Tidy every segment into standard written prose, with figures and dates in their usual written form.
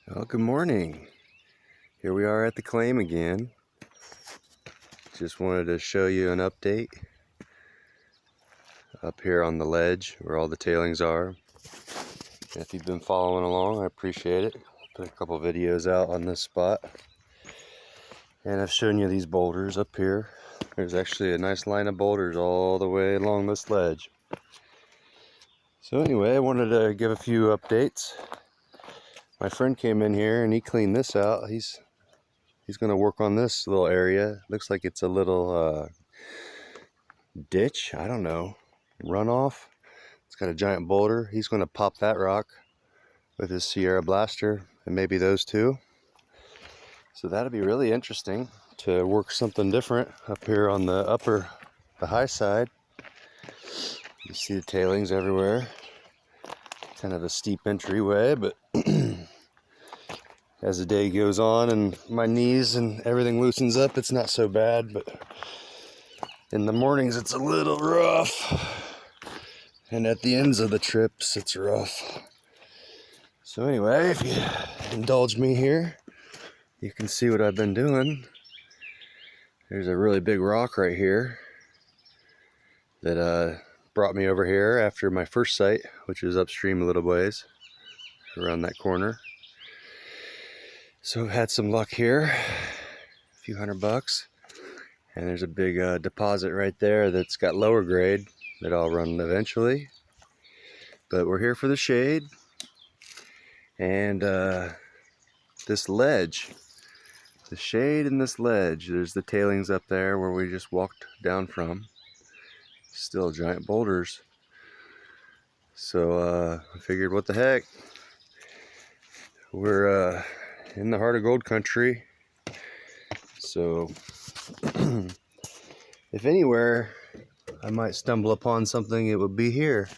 Well, good morning. Here we are at the claim again. Just wanted to show you an update up here on the ledge where all the tailings are. If you've been following along, I appreciate it. Put a couple videos out on this spot. And I've shown you these boulders up here. There's actually a nice line of boulders all the way along this ledge. So anyway, I wanted to give a few updates. My friend came in here and he cleaned this out. He's going to work on this little area. Looks like it's a little ditch, I don't know, runoff. It's got a giant boulder. He's going to pop that rock with his Sierra Blaster and maybe those two. So that'll be really interesting to work something different up here on the high side. You see the tailings everywhere. Kind of a steep entryway, but as the day goes on and my knees and everything loosens up, it's not so bad, but in the mornings it's a little rough, and at the ends of the trips it's rough. So anyway, if you indulge me here, you can see what I've been doing. There's a really big rock right here that brought me over here after my first site, which is upstream a little ways around that corner. So I've had some luck here, a few $100, and there's a big deposit right there that's got lower grade that I'll run eventually. But we're here for the shade, and this ledge, the shade in this ledge, there's the tailings up there where we just walked down from. Still giant boulders. So I figured, what the heck, we're in the heart of gold country, so if anywhere I might stumble upon something, it would be here.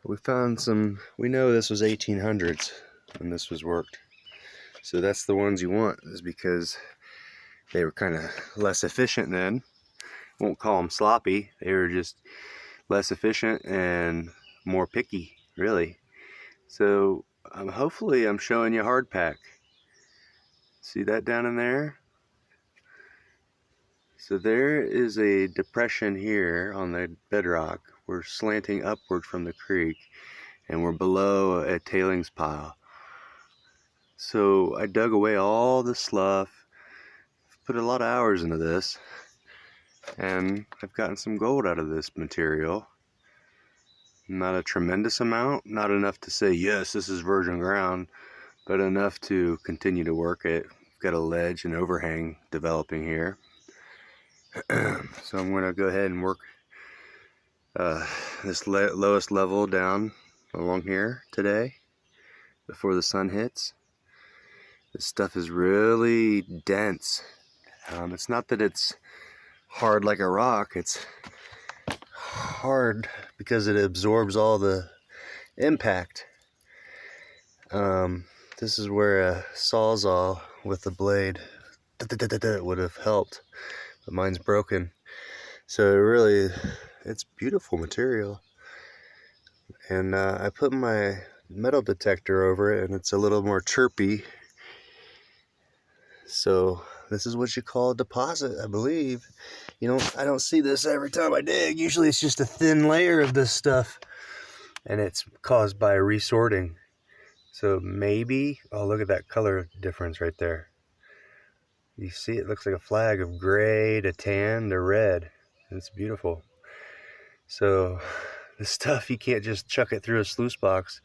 We found some, we know this was 1800s when this was worked, so that's the ones you want, is because they were kind of less efficient then. Won't call them sloppy, they were just less efficient and more picky, really. So hopefully I'm showing you hard pack. See that down in there? So there is a depression here on the bedrock. We're slanting upward from the creek and we're below a tailings pile. So I dug away all the slough, put a lot of hours into this, and I've gotten some gold out of this material. Not a tremendous amount, not enough to say, yes, this is virgin ground, but enough to continue to work it. We've got a ledge and overhang developing here. So I'm going to go ahead and work this lowest level down along here today before the sun hits. This stuff is really dense. It's not that it's hard like a rock, it's hard because it absorbs all the impact. This is where a sawzall with the blade would have helped, but mine's broken. So really, it's beautiful material. And I put my metal detector over it and it's a little more chirpy. So this is what you call a deposit, I believe. You know, I don't see this every time I dig. Usually it's just a thin layer of this stuff, and it's caused by resorting. So maybe, oh, look at that color difference right there. You see, it looks like a flag of gray to tan to red. It's beautiful. So this stuff, you can't just chuck it through a sluice box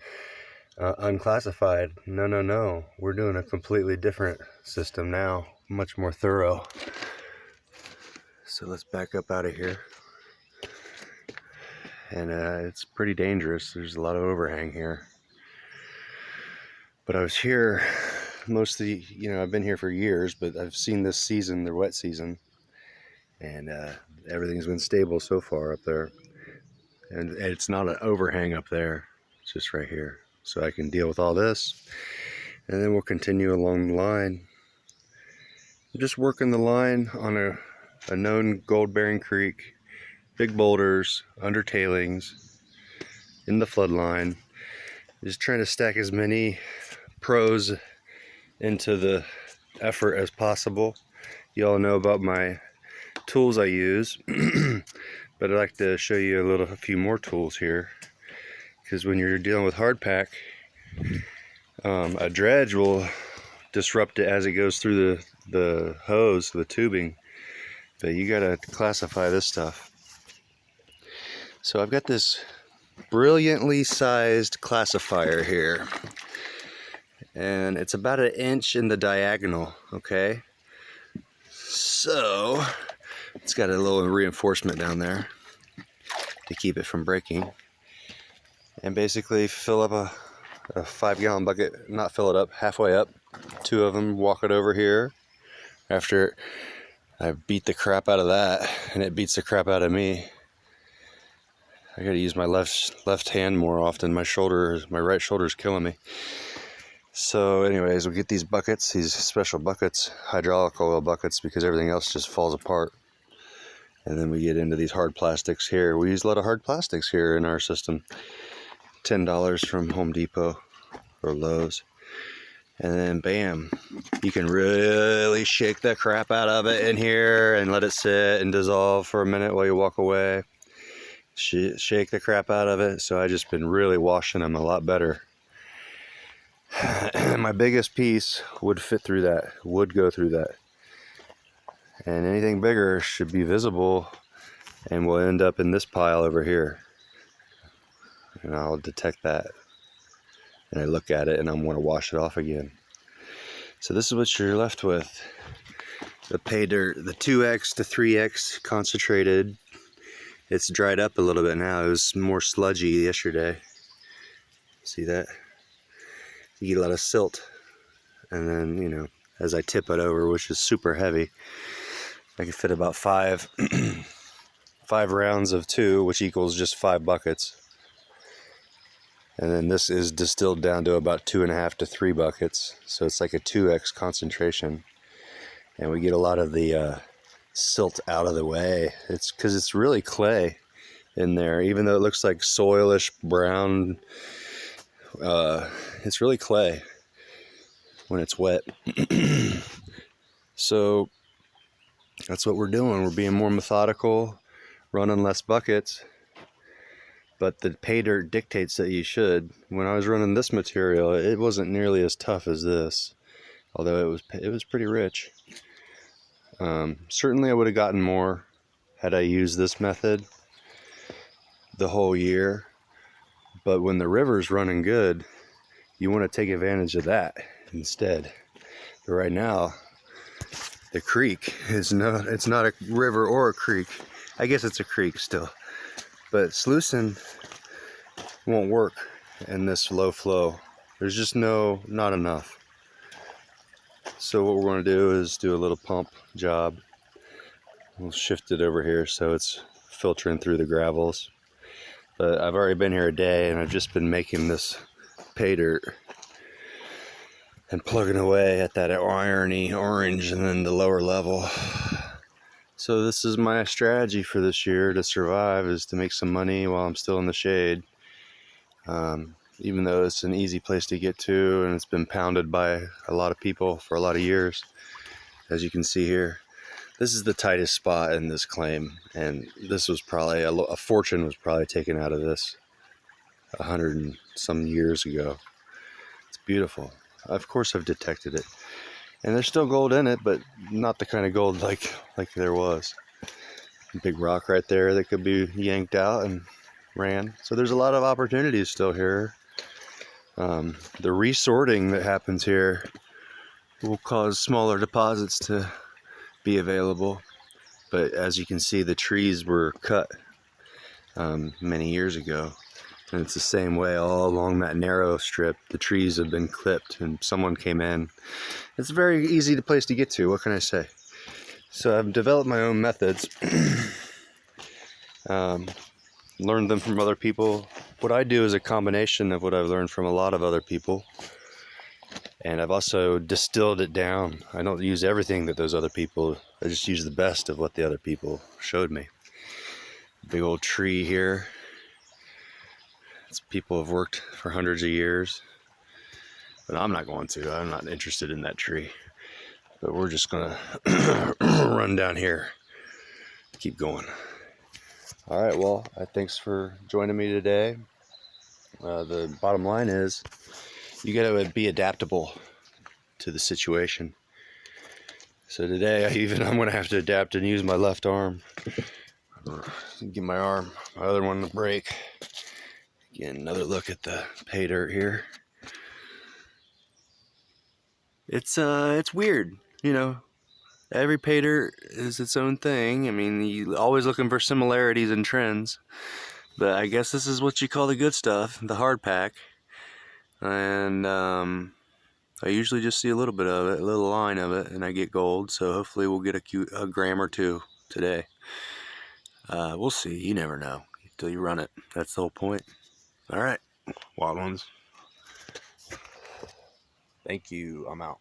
unclassified. No. We're doing a completely different system now, much more thorough. So let's back up out of here. And it's pretty dangerous. There's a lot of overhang here. But I was here mostly, I've been here for years, but I've seen this season, the wet season, and everything's been stable so far up there. And it's not an overhang up there, it's just right here. So I can deal with all this, and then we'll continue along the line. I'm just working the line on a known gold-bearing creek, big boulders, under tailings, in the flood line. Just trying to stack as many pros into the effort as possible. You all know about my tools I use, but I'd like to show you a few more tools here, because when you're dealing with hardpack, a dredge will disrupt it as it goes through the hose, the tubing, but you gotta classify this stuff. So I've got this brilliantly sized classifier here, and it's about 1 inch in the diagonal, okay? So it's got a little reinforcement down there to keep it from breaking. And basically fill up a 5-gallon bucket, not fill it up, halfway up, 2 of them, walk it over here. After I beat the crap out of that, and it beats the crap out of me, I gotta use my left hand more often. My right shoulder is killing me. So anyways, we get these buckets, these special buckets, hydraulic oil buckets, because everything else just falls apart. And then we get into these hard plastics here. We use a lot of hard plastics here in our system. $10 from Home Depot or Lowe's. And then bam, you can really shake the crap out of it in here and let it sit and dissolve for a minute while you walk away. Shake the crap out of it. So I just been really washing them a lot better. My biggest piece would fit through that, would go through that. And anything bigger should be visible and will end up in this pile over here. And I'll detect that. And I look at it and I'm going to wash it off again. So this is what you're left with. The pay dirt, the 2X to 3X concentrated. It's dried up a little bit now. It was more sludgy yesterday. See that? You get a lot of silt. And then, you know, as I tip it over, which is super heavy, I can fit about 5 rounds of 2, which equals just 5 buckets. And then this is distilled down to about 2.5 to 3 buckets. So it's like a 2X concentration. And we get a lot of the silt out of the way. It's because it's really clay in there. Even though it looks like soilish brown, it's really clay when it's wet. So that's what we're doing. We're being more methodical, running less buckets. But the pay dirt dictates that you should. When I was running this material, it wasn't nearly as tough as this, although it was pretty rich. Certainly I would have gotten more had I used this method the whole year. But when the river's running good, you want to take advantage of that instead. But right now, the creek it's not a river or a creek. I guess it's a creek still. But sluicing won't work in this low flow. There's just not enough. So what we're going to do is do a little pump job. We'll shift it over here so it's filtering through the gravels. But I've already been here a day and I've just been making this pay dirt and plugging away at that irony orange and then the lower level. So this is my strategy for this year to survive, is to make some money while I'm still in the shade. Even though it's an easy place to get to and it's been pounded by a lot of people for a lot of years. As you can see here, this is the tightest spot in this claim. And this was probably, a fortune was probably taken out of this 100 and some years ago. It's beautiful. Of course I've detected it. And there's still gold in it, but not the kind of gold like there was. Big rock right there that could be yanked out and ran. So there's a lot of opportunities still here. The resorting that happens here will cause smaller deposits to be available. But as you can see, the trees were cut many years ago. And it's the same way all along that narrow strip. The trees have been clipped and someone came in. It's a very easy place to get to, what can I say? So I've developed my own methods. Learned them from other people. What I do is a combination of what I've learned from a lot of other people. And I've also distilled it down. I don't use everything that those other people, I just use the best of what the other people showed me. Big old tree here. People have worked for hundreds of years, but I'm not going to. I'm not interested in that tree. But we're just gonna run down here, keep going. All right, well, thanks for joining me today. The bottom line is you gotta be adaptable to the situation. So today I'm gonna have to adapt and use my left arm. Give my other one a break. Get another look at the pay dirt here. It's weird, you know. Every pay dirt is its own thing. I mean, you're always looking for similarities and trends. But I guess this is what you call the good stuff, the hard pack. And I usually just see a little bit of it, a little line of it, and I get gold. So hopefully we'll get a gram or two today. We'll see. You never know until you run it. That's the whole point. All right, wild ones. Thank you. I'm out.